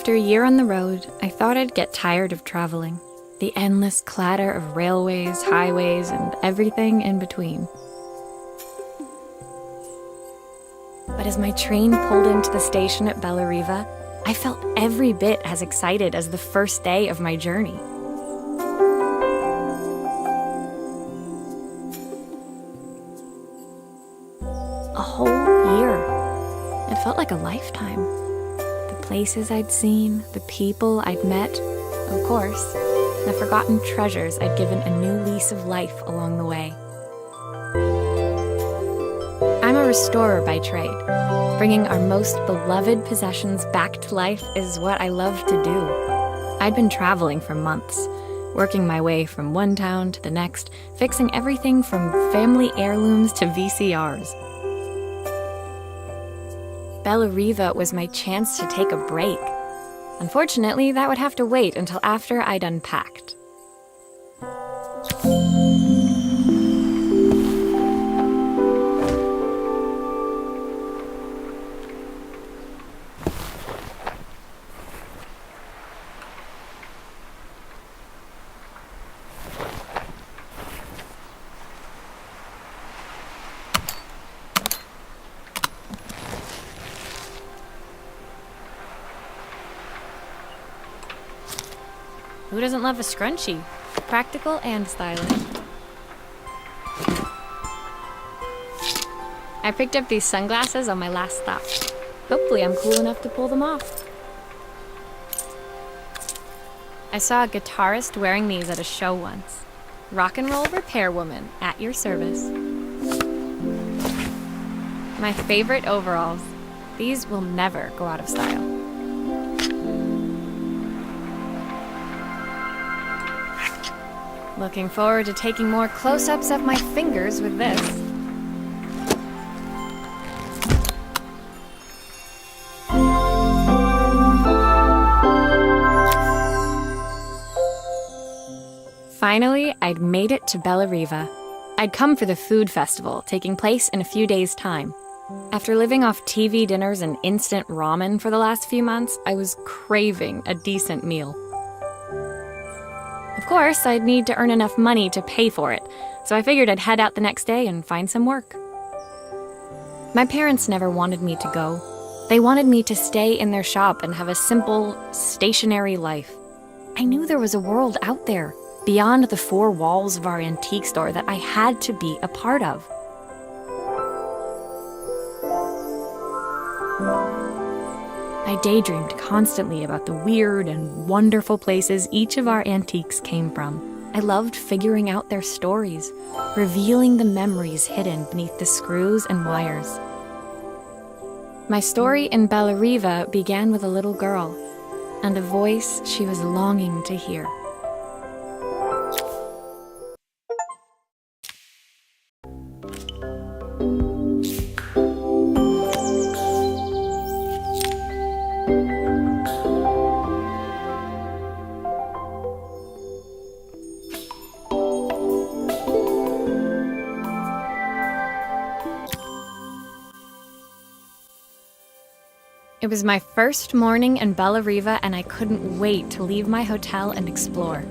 After a year on the road, I thought I'd get tired of traveling. The endless clatter of railways, highways, and everything in between. But as my train pulled into the station at Bellariva, I felt every bit as excited as the first day of my journey. A whole year. It felt like a lifetime. The places I'd seen, the people I'd met, of course, the forgotten treasures I'd given a new lease of life along the way. I'm a restorer by trade. Bringing our most beloved possessions back to life is what I love to do. I'd been traveling for months, working my way from one town to the next, fixing everything from family heirlooms to VCRs. Bellariva was my chance to take a break. Unfortunately, that would have to wait until after I'd unpacked. Who doesn't love a scrunchie? Practical and stylish. I picked up these sunglasses on my last stop. Hopefully I'm cool enough to pull them off. I saw a guitarist wearing these at a show once. Rock and roll repair woman, at your service. My favorite overalls. These will never go out of style. Looking forward to taking more close-ups of my fingers with this. Finally, I'd made it to Bellariva. I'd come for the food festival, taking place in a few days' time. After living off TV dinners and instant ramen for the last few months, I was craving a decent meal. Of course, I'd need to earn enough money to pay for it, so I figured I'd head out the next day and find some work. My parents never wanted me to go. They wanted me to stay in their shop and have a simple, stationary life. I knew there was a world out there, beyond the four walls of our antique store, that I had to be a part of. I daydreamed constantly about the weird and wonderful places each of our antiques came from. I loved figuring out their stories, revealing the memories hidden beneath the screws and wires. My story in Bellariva began with a little girl, and a voice she was longing to hear. It was my first morning in Bellariva, and I couldn't wait to leave my hotel and explore.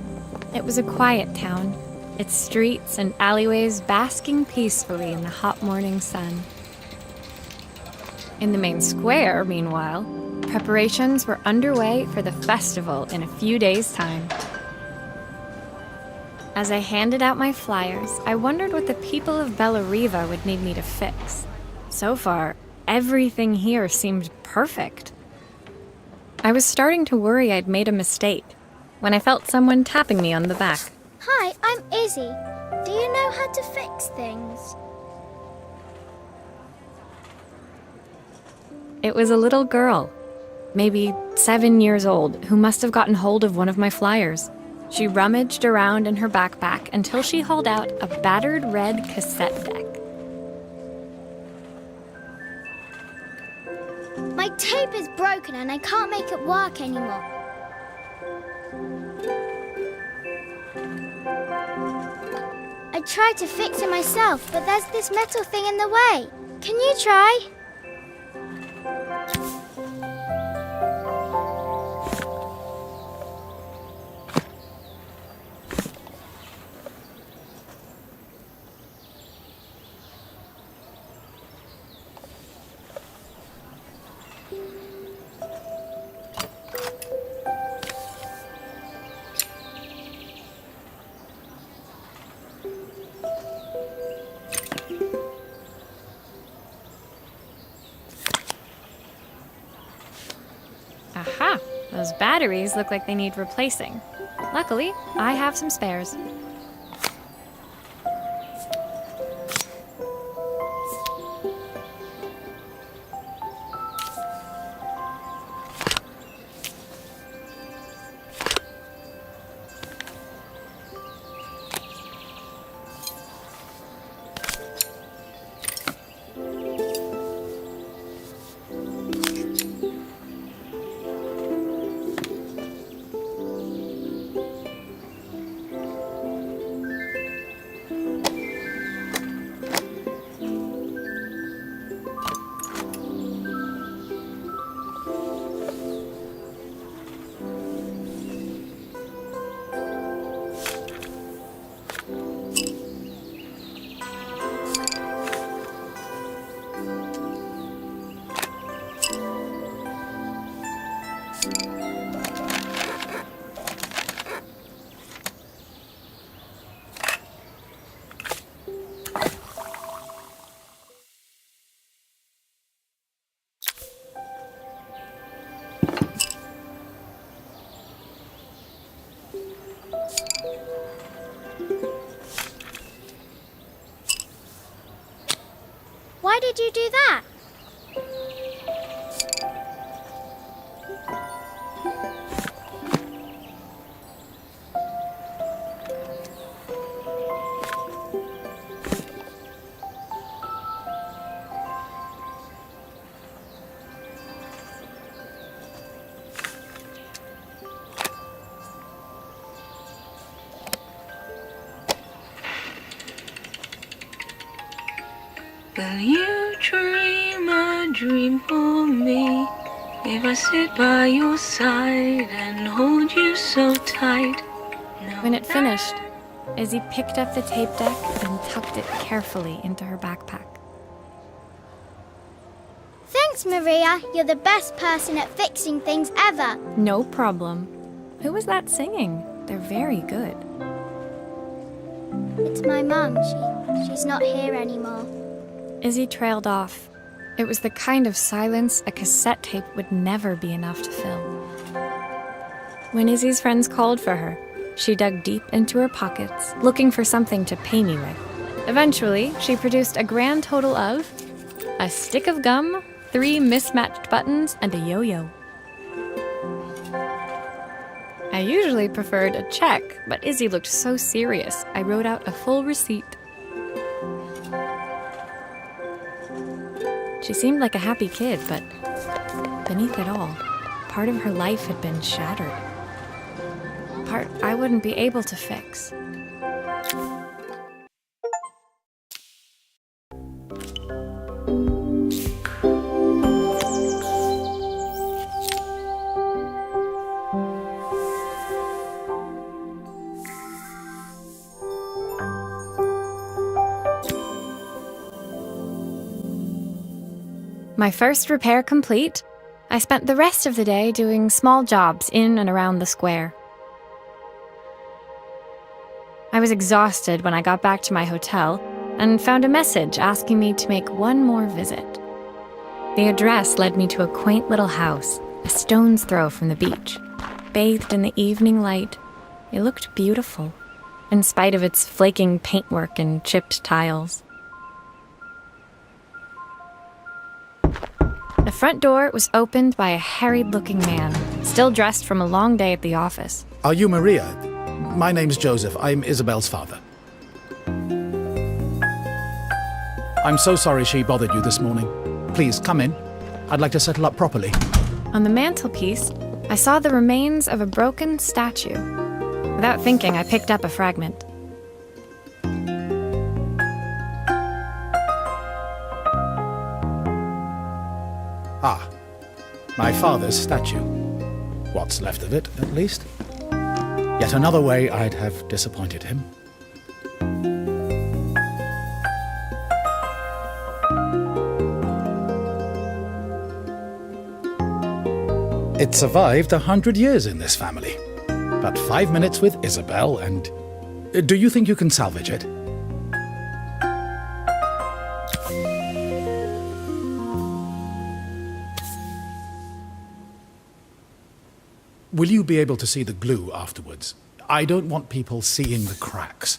It was a quiet town, its streets and alleyways basking peacefully in the hot morning sun. In the main square, meanwhile, preparations were underway for the festival in a few days' time. As I handed out my flyers, I wondered what the people of Bellariva would need me to fix. So far, everything here seemed perfect. I was starting to worry I'd made a mistake when I felt someone tapping me on the back. Hi, I'm Izzy. Do you know how to fix things? It was a little girl, maybe 7 years old, who must have gotten hold of one of my flyers. She rummaged around in her backpack until she hauled out a battered red cassette deck. My tape is broken and I can't make it work anymore. I tried to fix it myself, but there's this metal thing in the way. Can you try? Those batteries look like they need replacing. Luckily, I have some spares. Why did you do that? Will you dream a dream for me if I sit by your side and hold you so tight? When it finished, Izzy picked up the tape deck and tucked it carefully into her backpack. Thanks, Maria. You're the best person at fixing things ever. No problem. Who was that singing? They're very good. It's my mum. She's not here anymore. Izzy trailed off. It was the kind of silence a cassette tape would never be enough to fill. When Izzy's friends called for her, she dug deep into her pockets, looking for something to pay me with. Eventually, she produced a grand total of a stick of gum, 3 mismatched buttons, and a yo-yo. I usually preferred a check, but Izzy looked so serious, I wrote out a full receipt. She seemed like a happy kid, but beneath it all, part of her life had been shattered. Part I wouldn't be able to fix. My first repair complete, I spent the rest of the day doing small jobs in and around the square. I was exhausted when I got back to my hotel and found a message asking me to make one more visit. The address led me to a quaint little house, a stone's throw from the beach. Bathed in the evening light, it looked beautiful, in spite of its flaking paintwork and chipped tiles. The front door was opened by a harried-looking man, still dressed from a long day at the office. Are you Maria? My name's Joseph. I'm Isabel's father. I'm so sorry she bothered you this morning. Please, come in. I'd like to settle up properly. On the mantelpiece, I saw the remains of a broken statue. Without thinking, I picked up a fragment. Ah, my father's statue. What's left of it, at least. Yet another way I'd have disappointed him. It survived 100 years in this family. But 5 minutes with Isabel and... Do you think you can salvage it? Will you be able to see the glue afterwards? I don't want people seeing the cracks.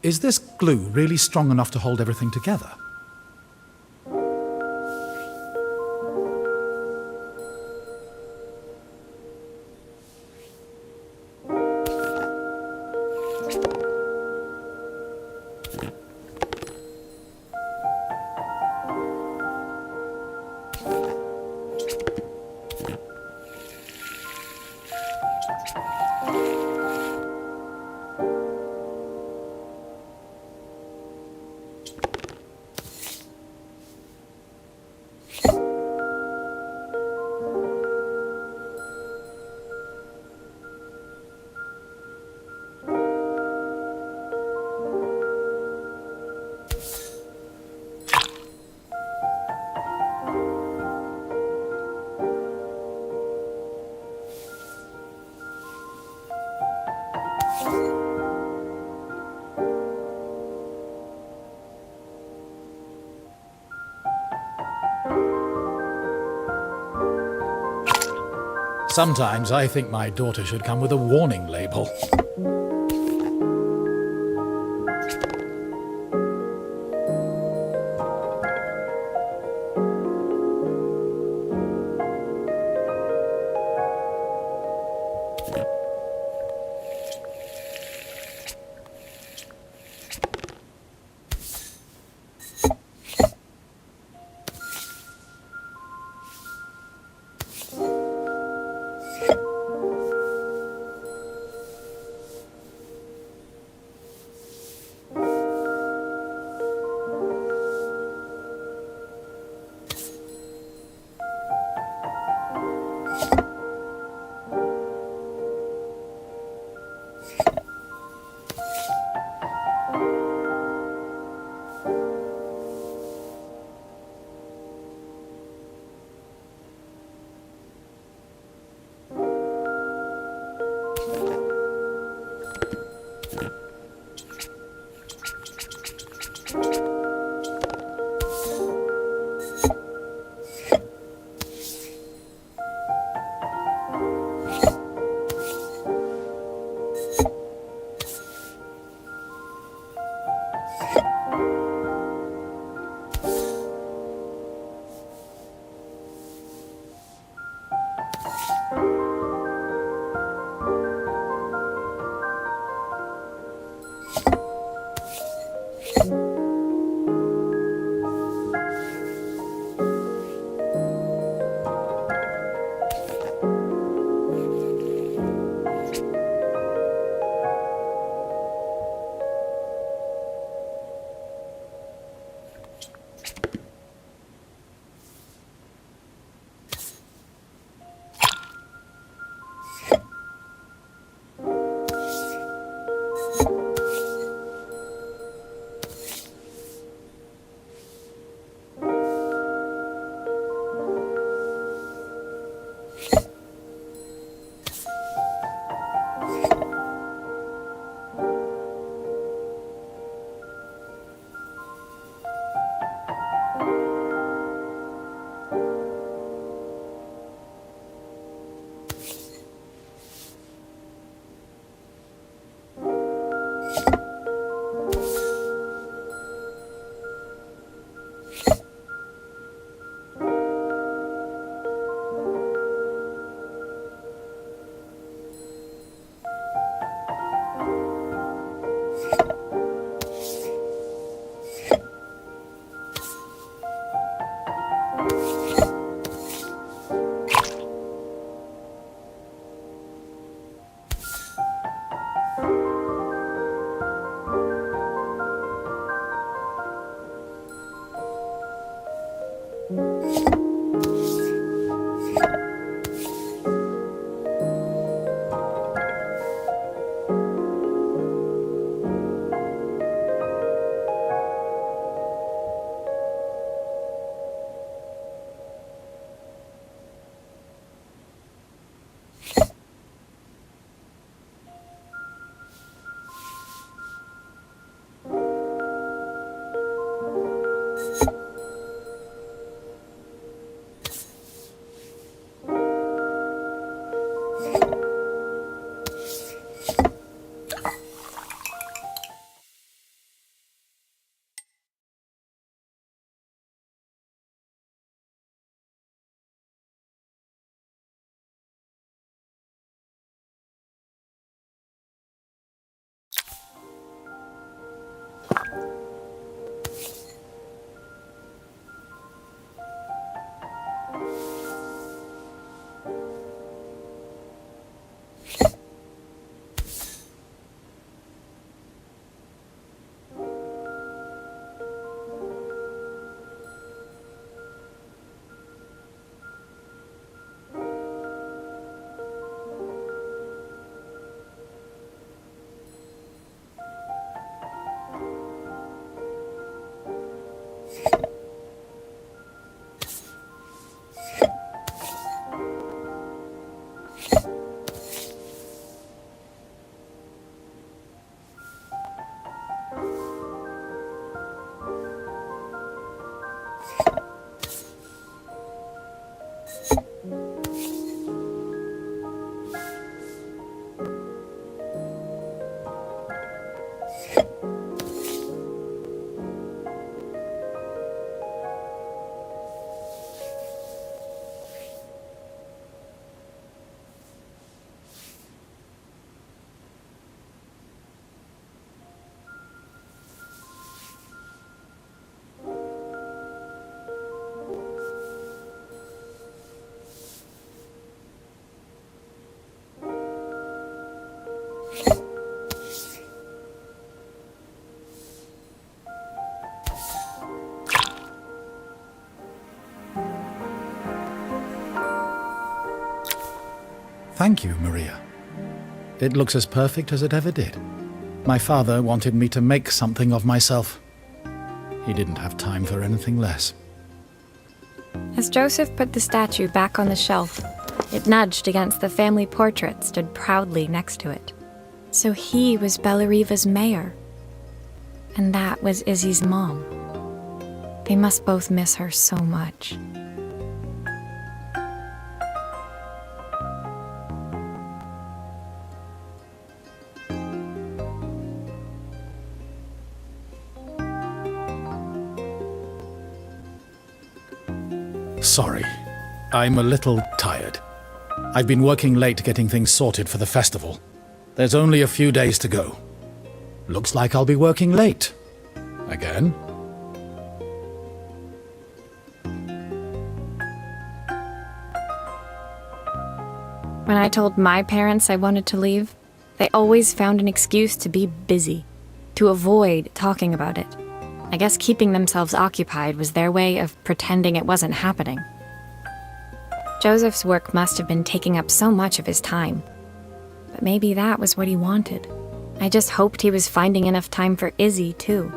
Is this glue really strong enough to hold everything together? Sometimes I think my daughter should come with a warning label. Thank you, Maria. It looks as perfect as it ever did. My father wanted me to make something of myself. He didn't have time for anything less. As Joseph put the statue back on the shelf, it nudged against the family portrait stood proudly next to it. So he was Bellariva's mayor. And that was Izzy's mom. They must both miss her so much. Sorry, I'm a little tired. I've been working late getting things sorted for the festival. There's only a few days to go. Looks like I'll be working late. Again. When I told my parents I wanted to leave, they always found an excuse to be busy, to avoid talking about it. I guess keeping themselves occupied was their way of pretending it wasn't happening. Joseph's work must have been taking up so much of his time. But maybe that was what he wanted. I just hoped he was finding enough time for Izzy, too.